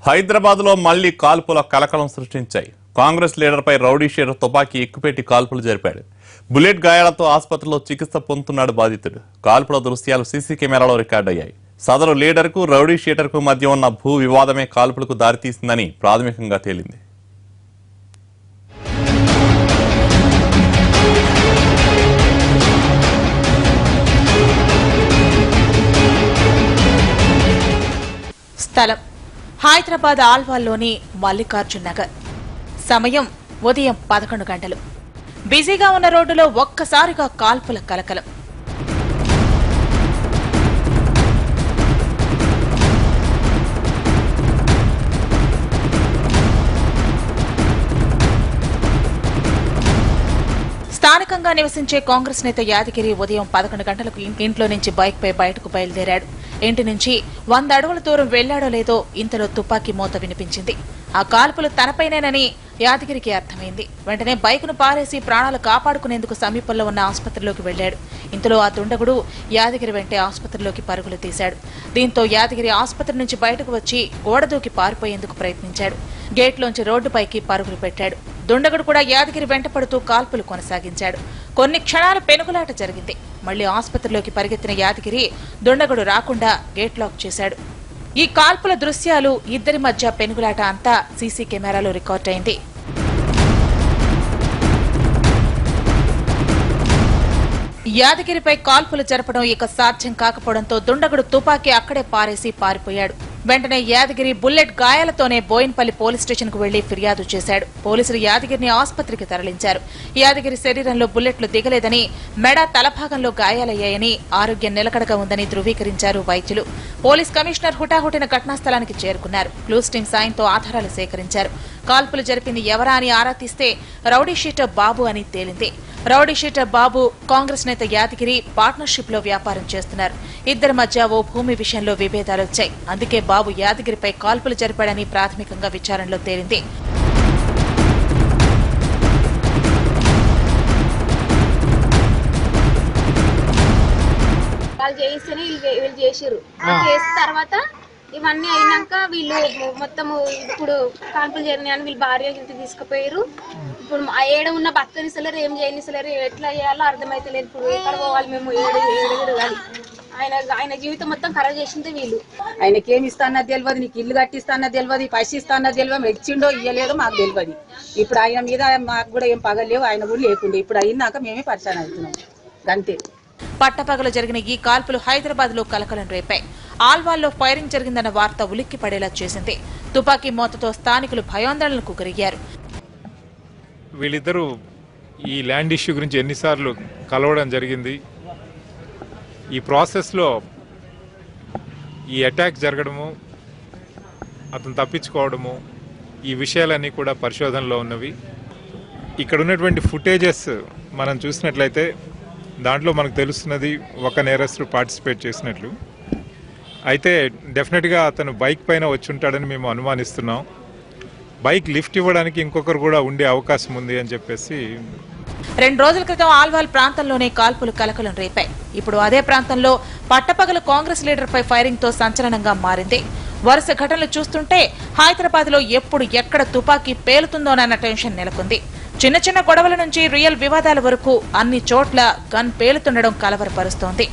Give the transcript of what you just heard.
హైదరాబాద్లో మళ్లీ కాల్పుల కలకలం సృష్టించాయి. కాంగ్రెస్ లీడర్పై రౌడీ షీటర్ తుపాకీ ఎక్కుపెట్టి కాల్పులు జరిపాడు. బుల్లెట్ గాయాలతో ఆసుపత్రిలో చికిత్స పొందుతున్నాడు బాధితుడు. కాల్పుల దృశ్యాలు సీసీ కెమెరాలో రికార్డయ్యాయి. సదరు లీడర్కు రౌడీ షీటర్కు మధ్య ఉన్న భూ వివాదమే కాల్పులకు దారితీసిందని ప్రాథమికంగా తేలింది. స్థలం హైదరాబాద్ ఆల్వాల్లోని మల్లికార్జున్ నగర్. సమయం ఉదయం 11 గంటలు. బిజీగా ఉన్న రోడ్డులో ఒక్కసారిగా కాల్పుల కలకలం. స్థానికంగా నివసించే కాంగ్రెస్ నేత యాదగిరి ఉదయం 11 గంటలకు ఇంట్లో నుంచి బైక్పై బయటకు బయలుదేరాడు. ఇంటి నుంచి 100 అడుగుల దూరం వెళ్లాడో లేదో ఇంతలో తుపాకీ మోత వినిపించింది. ఆ కాల్పులు తనపైనేనని యాదగిరికి అర్థమైంది. వెంటనే బైక్ను పారేసి ప్రాణాలు కాపాడుకునేందుకు సమీపంలో ఉన్న ఆసుపత్రిలోకి వెళ్లాడు. ఇంతలో ఆ దుండగుడు యాదగిరి వెంటే ఆసుపత్రిలోకి పరుగులు తీశాడు. దీంతో యాదగిరి ఆసుపత్రి నుంచి బయటకు వచ్చి గోడ దూకి పారిపోయేందుకు ప్రయత్నించాడు. గేట్లోంచి రోడ్డుపైకి పరుగులు పెట్టాడు. దుండగుడు కూడా యాదగిరి వెంటపడుతూ కాల్పులు కొనసాగించాడు. కొన్ని క్షణాల పెనుగులాట జరిగింది. మళ్లీ ఆసుపత్రిలోకి పరిగెత్తిన యాదగిరి దుండగుడు రాకుండా గేట్ లాక్ చేశాడు. ఈ కాల్పుల దృశ్యాలు, ఇద్దరి మధ్య పెనుగులాట అంతా సీసీ కెమెరాలో రికార్డ్ అయింది. యాదగిరిపై కాల్పులు జరపడం ఇక సాధ్యం కాకపోవడంతో దుండగుడు తుపాకీ అక్కడే పారేసి పారిపోయాడు. వెంటనే యాదగిరి బుల్లెట్ గాయాలతోనే బోయిన్పల్లి పోలీస్ స్టేషన్ కు వెళ్లి ఫిర్యాదు చేశాడు. పోలీసులు యాదగిరిని ఆసుపత్రికి తరలించారు. యాదగిరి శరీరంలో బుల్లెట్లు దిగలేదని, మెడ తలభాగంలో గాయాలయ్యాయని, ఆరోగ్యం నిలకడగా ఉందని ధృవీకరించారు వైద్యులు. పోలీస్ కమిషనర్ హుటాహుటిన ఘటనా స్థలానికి చేరుకున్నారు. క్లూస్ టీం సాయంతో ఆధారాలు సేకరించారు. కాల్పులు జరిపింది ఎవరా అని ఆరా తీస్తే రౌడీ షీటర్ బాబు అని తేలింది. రౌడీ షీటర్ బాబు, కాంగ్రెస్ నేత యాదగిరి పార్ట్నర్షిప్ లో వ్యాపారం చేస్తున్నారు. ఇద్దరి మధ్య ఓ భూమి విషయంలో విభేదాలొచ్చాయి. అందుకే బాబు యాదగిరిపై కాల్పులు జరిపాడని ప్రాథమికంగా విచారణలో తేలింది. ఇవన్నీ అయినాక వీళ్ళు మొత్తం ఇప్పుడు కాల్పులు జరిగినాయని వీళ్ళు భార్య ఇంటికి తీసుకుపోయారు. ఇప్పుడు ఏడ ఉన్న బతకనిసలేరు, ఏం చేయనిసలేరు, ఎట్లా చేయాలో అర్థమైతలేదు. ఇప్పుడు ఎక్కడ పోవాలి మేము, ఏడు ఆయన జీవితం మొత్తం ఖరాబ్ చేసింది వీళ్ళు. ఆయనకి ఏమి ఇస్తానో తెలియదు, నీకు ఇల్లు కట్టిస్తానో తెలియదు, పైసలు ఇస్తానో తెలియదు, ఇచ్చిండో ఇయ్యలేదో మాకు తెలియదు. ఇప్పుడు ఆయన మీద మాకు కూడా ఏం పగలేవు, ఆయన కూడా లేకుండే. ఇప్పుడు అయినాక మేమే పరిచయం అవుతున్నాం అంతే. పట్టపగలు జరిగిన ఈ కాల్పులు హైదరాబాద్ లో కలకలం రేపాయి. ఆల్వాల్లో ఫైరింగ్ జరిగిందన్న వార్త ఉలిక్కి పడేలా చేసింది. తుపాకీ మోతతో స్థానికులు భయాందోళనకు గురయ్యారు. వీళ్ళిద్దరూ ఈ ల్యాండ్ ఇష్యూ గురించి ఎన్నిసార్లు కలవడం జరిగింది. ఈ ప్రాసెస్లో ఈ అటాక్ జరగడము, అతను తప్పించుకోవడము, ఈ విషయాలన్నీ కూడా పరిశోధనలో ఉన్నవి. ఇక్కడ ఉన్నటువంటి ఫుటేజెస్ మనం చూసినట్లయితే దాంట్లో మనకు తెలుస్తున్నది ఒక నేరస్తుడు పార్టిసిపేట్ చేసినట్లు. అయితే డెఫినెట్గా అతను బైక్ పైన వచ్చి ఉంటాడని మేము అనుమానిస్తున్నాం. బైక్ లిఫ్ట్ ఇవ్వడానికి ఇంకొకరు కూడా ఉండే అవకాశం ఉంది అని చెప్పేసి. 2 రోజుల క్రితం ఆల్వాల్ ప్రాంతంలోనే కాల్పులు కలకలం రేపాయి. ఇప్పుడు అదే ప్రాంతంలో పట్టపగలు కాంగ్రెస్ లీడర్ పై ఫైరింగ్ తో సంచలనంగా మారింది. వరుస ఘటనలు చూస్తుంటే హైదరాబాద్ లో ఎప్పుడు ఎక్కడ తుపాకీ పేలుతుందోనన్న టెన్షన్ నెలకొంది. చిన్న చిన్న గొడవల నుంచి రియల్ వివాదాల వరకు అన్ని చోట్ల గన్ పేలుతుండడం కలవరపరుస్తోంది.